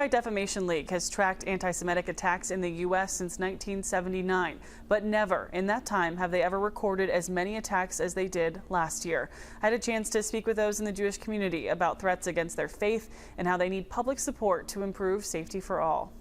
Anti-defamation League has tracked anti-Semitic attacks in the U.S. since 1979, but never in that time have they ever recorded as many attacks as they did last year. I had a chance to speak with those in the Jewish community about threats against their faith and how they need public support to improve safety for all.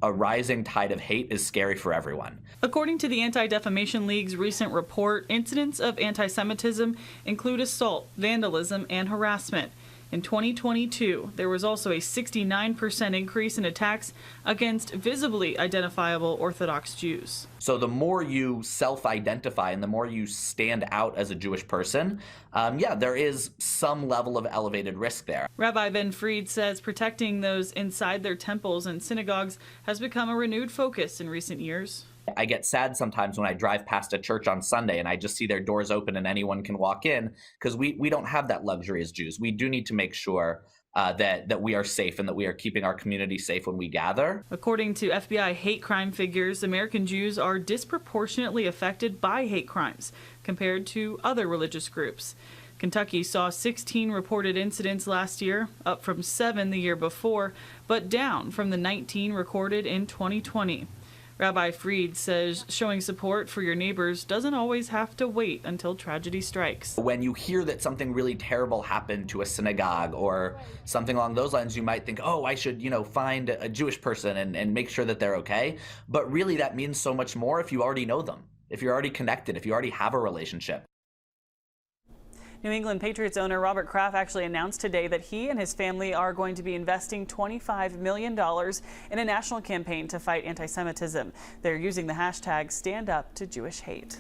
A rising tide of hate is scary for everyone. According to the Anti-Defamation League's recent report, incidents of antisemitism include assault, vandalism, and harassment. In 2022, there was also a 69% increase in attacks against visibly identifiable Orthodox Jews. So the more you self-identify and the more you stand out as a Jewish person, there is some level of elevated risk there. Rabbi Ben Fried says protecting those inside their temples and synagogues has become a renewed focus in recent years. I get sad sometimes when I drive past a church on Sunday and I just see their doors open and anyone can walk in, because we don't have that luxury as Jews. We do need to make sure that we are safe and that we are keeping our community safe when we gather. According to FBI hate crime figures, American Jews are disproportionately affected by hate crimes compared to other religious groups. Kentucky saw 16 reported incidents last year, up from 7 the year before, but down from the 19 recorded in 2020. Rabbi Fried says showing support for your neighbors doesn't always have to wait until tragedy strikes. When you hear that something really terrible happened to a synagogue or something along those lines, you might think, oh, I should, find a Jewish person and make sure that they're okay. But really that means so much more if you already know them, if you're already connected, if you already have a relationship. New England Patriots owner Robert Kraft actually announced today that he and his family are going to be investing $25 million in a national campaign to fight anti-Semitism. They're using the hashtag #StandUpToJewishHate.